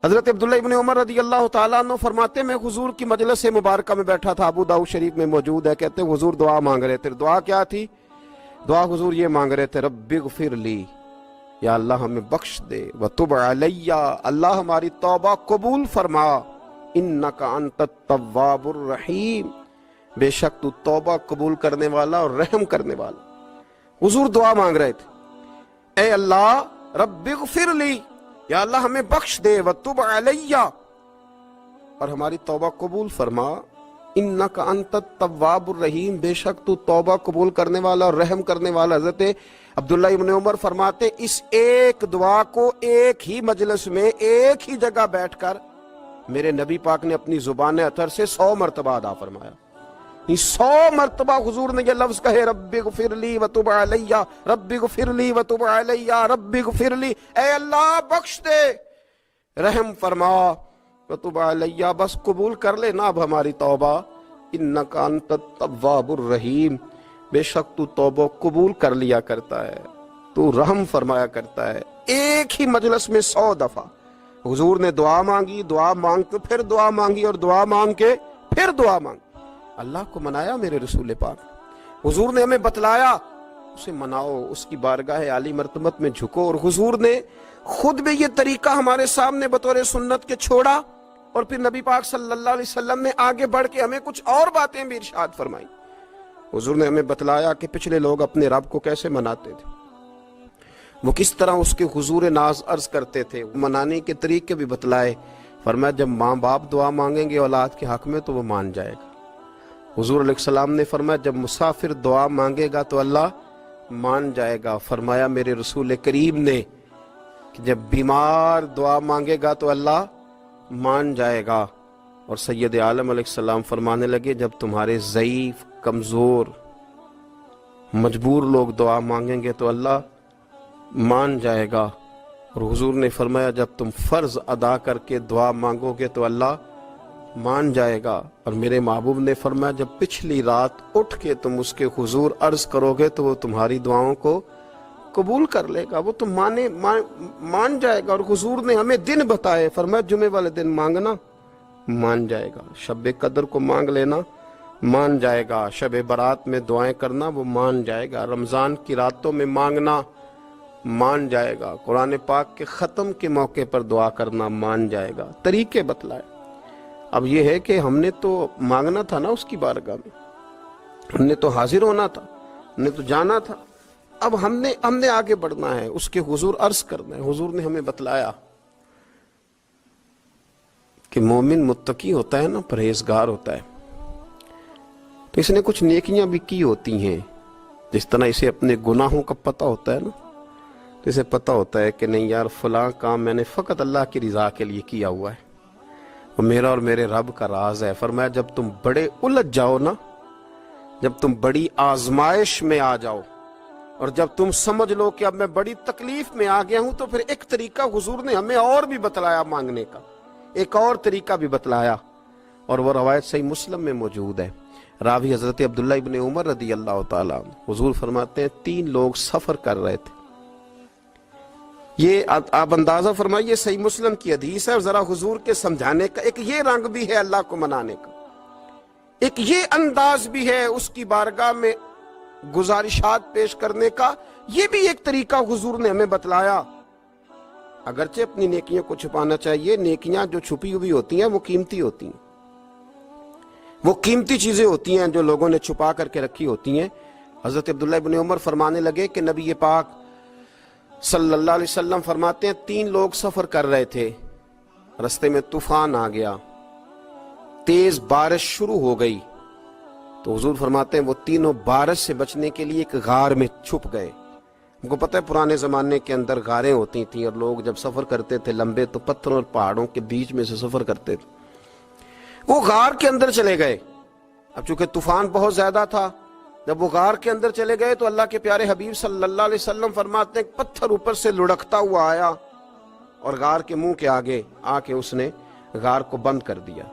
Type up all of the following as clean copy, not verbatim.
حضرت عبداللہ ابن عمر رضی اللہ تعالیٰ عنہ فرماتے میں حضور کی مجلس مبارکہ میں بیٹھا تھا، ابو داؤد شریف میں موجود ہے، کہتے ہیں حضور دعا مانگ رہے تھے۔ دعا کیا تھی؟ دعا حضور یہ مانگ رہے تھے، رب اغفر لی، یا اللہ ہمیں بخش دے، وتب علی، اللہ ہماری توبہ قبول فرما، انک انت التواب الرحیم، بے شک تو توبہ قبول کرنے والا اور رحم کرنے والا۔ حضور دعا مانگ رہے تھے، اے اللہ رب اغفر لی، یا اللہ ہمیں بخش دے، وتب علی، اور ہماری توبہ قبول فرما، انک انت التواب الرحیم، بے شک تو توبہ قبول کرنے والا اور رحم کرنے والا۔ حضرت عبداللہ ابن عمر فرماتے اس ایک دعا کو ایک ہی مجلس میں ایک ہی جگہ بیٹھ کر میرے نبی پاک نے اپنی زبان اطہر سے 100 مرتبہ ادا فرمایا۔ 100 مرتبہ حضور نے یہ لفظ کہے، رب اغفر لی وتب علی، رب اغفر لی وتب علی، رب اغفر لی، اے اللہ بخش دے، رحم فرما، وتب علی، بس قبول کر لے نا اب ہماری توبہ، انک انت التواب الرحیم، بے شک تو توبہ قبول کر لیا کرتا ہے، تو رحم فرمایا کرتا ہے۔ ایک ہی مجلس میں 100 دفعہ حضور نے دعا مانگی، دعا مانگ کے پھر دعا مانگی، اور دعا مانگ کے پھر دعا مانگی۔ اللہ کو منایا میرے رسول پاک، حضور نے ہمیں بتلایا، اسے مناؤ، اس کی بارگاہ عالی مرتبت میں جھکو، اور حضور نے خود بھی یہ طریقہ ہمارے سامنے بطور سنت کے چھوڑا، اور پھر نبی پاک صلی اللہ علیہ وسلم نے آگے بڑھ کے ہمیں کچھ اور باتیں بھی ارشاد فرمائیں۔ حضور نے ہمیں بتلایا کہ پچھلے لوگ اپنے رب کو کیسے مناتے تھے، وہ کس طرح اس کے حضور ناز عرض کرتے تھے، منانے کے طریقے بھی بتلائے۔ فرمایا جب ماں باپ دعا مانگیں گے اولاد کے حق میں تو وہ مان جائے گا۔ حضور علیہ السلام نے فرمایا جب مسافر دعا مانگے گا تو اللہ مان جائے گا۔ فرمایا میرے رسول کریم نے کہ جب بیمار دعا مانگے گا تو اللہ مان جائے گا۔ اور سید عالم علیہ السلام فرمانے لگے جب تمہارے ضعیف، کمزور، مجبور لوگ دعا مانگیں گے تو اللہ مان جائے گا۔ اور حضور نے فرمایا جب تم فرض ادا کر کے دعا مانگو گے تو اللہ مان جائے گا۔ اور میرے محبوب نے فرمایا جب پچھلی رات اٹھ کے تم اس کے حضور عرض کرو گے تو وہ تمہاری دعاؤں کو قبول کر لے گا، وہ تو مان جائے گا۔ اور حضور نے ہمیں دن بتائے، فرمایا جمعے والے دن مانگنا مان جائے گا، شب قدر کو مانگ لینا مان جائے گا، شب برات میں دعائیں کرنا وہ مان جائے گا، رمضان کی راتوں میں مانگنا مان جائے گا، قرآن پاک کے ختم کے موقع پر دعا کرنا مان جائے گا۔ طریقے بتلائے۔ اب یہ ہے کہ ہم نے تو مانگنا تھا نا اس کی بارگاہ میں، ہم نے تو حاضر ہونا تھا، ہم نے تو جانا تھا، اب ہم نے آگے بڑھنا ہے، اس کے حضور عرض کرنا ہے۔ حضور نے ہمیں بتلایا کہ مومن متقی ہوتا ہے نا، پرہیزگار ہوتا ہے، تو اس نے کچھ نیکیاں بھی کی ہوتی ہیں، جس طرح اسے اپنے گناہوں کا پتہ ہوتا ہے نا، تو اسے پتہ ہوتا ہے کہ نہیں یار فلاں کام میں نے فقط اللہ کی رضا کے لیے کیا ہوا ہے، وہ میرا اور میرے رب کا راز ہے۔ فرمایا جب تم بڑے الجھ جاؤ نا، جب تم بڑی آزمائش میں آ جاؤ، اور جب تم سمجھ لو کہ اب میں بڑی تکلیف میں آ گیا ہوں، تو پھر ایک طریقہ حضور نے ہمیں اور بھی بتلایا مانگنے کا، ایک اور طریقہ بھی بتلایا، اور وہ روایت صحیح مسلم میں موجود ہے۔ راوی حضرت عبداللہ ابن عمر رضی اللہ تعالیٰ عنہ، حضور فرماتے ہیں 3 لوگ سفر کر رہے تھے، یہ آپ اندازہ فرمائیے صحیح مسلم کی حدیث ہے، اور ذرا حضور کے سمجھانے کا ایک یہ رنگ بھی ہے اللہ کو منانے کا، ایک یہ انداز بھی ہے اس کی بارگاہ میں گزارشات پیش کرنے کا، یہ بھی ایک طریقہ حضور نے ہمیں بتلایا۔ اگرچہ اپنی نیکیوں کو چھپانا چاہیے، نیکیاں جو چھپی ہوئی ہوتی ہیں وہ قیمتی ہوتی ہیں، وہ قیمتی چیزیں ہوتی ہیں جو لوگوں نے چھپا کر کے رکھی ہوتی ہیں۔ حضرت عبداللہ ابن عمر فرمانے لگے کہ نبی پاک صلی اللہ علیہ وسلم فرماتے ہیں 3 لوگ سفر کر رہے تھے، رستے میں طوفان آ گیا، تیز بارش شروع ہو گئی، تو حضور فرماتے ہیں وہ تینوں بارش سے بچنے کے لیے ایک غار میں چھپ گئے۔ ان کو پتہ ہے پرانے زمانے کے اندر غاریں ہوتی تھیں، اور لوگ جب سفر کرتے تھے لمبے تو پتھروں اور پہاڑوں کے بیچ میں سے سفر کرتے تھے، وہ غار کے اندر چلے گئے۔ اب چونکہ طوفان بہت زیادہ تھا، جب وہ غار کے اندر چلے گئے تو اللہ کے پیارے حبیب صلی اللہ علیہ وسلم فرماتے ہیں پتھر اوپر سے لڑکتا ہوا آیا اور غار کے منہ کے آگے آ کے اس نے غار کو بند کر دیا۔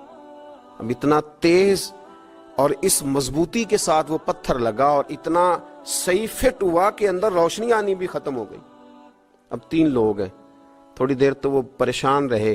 اب اتنا تیز اور اس مضبوطی کے ساتھ وہ پتھر لگا اور اتنا صحیح فٹ ہوا کہ اندر روشنی آنی بھی ختم ہو گئی۔ اب 3 لوگ ہیں، تھوڑی دیر تو وہ پریشان رہے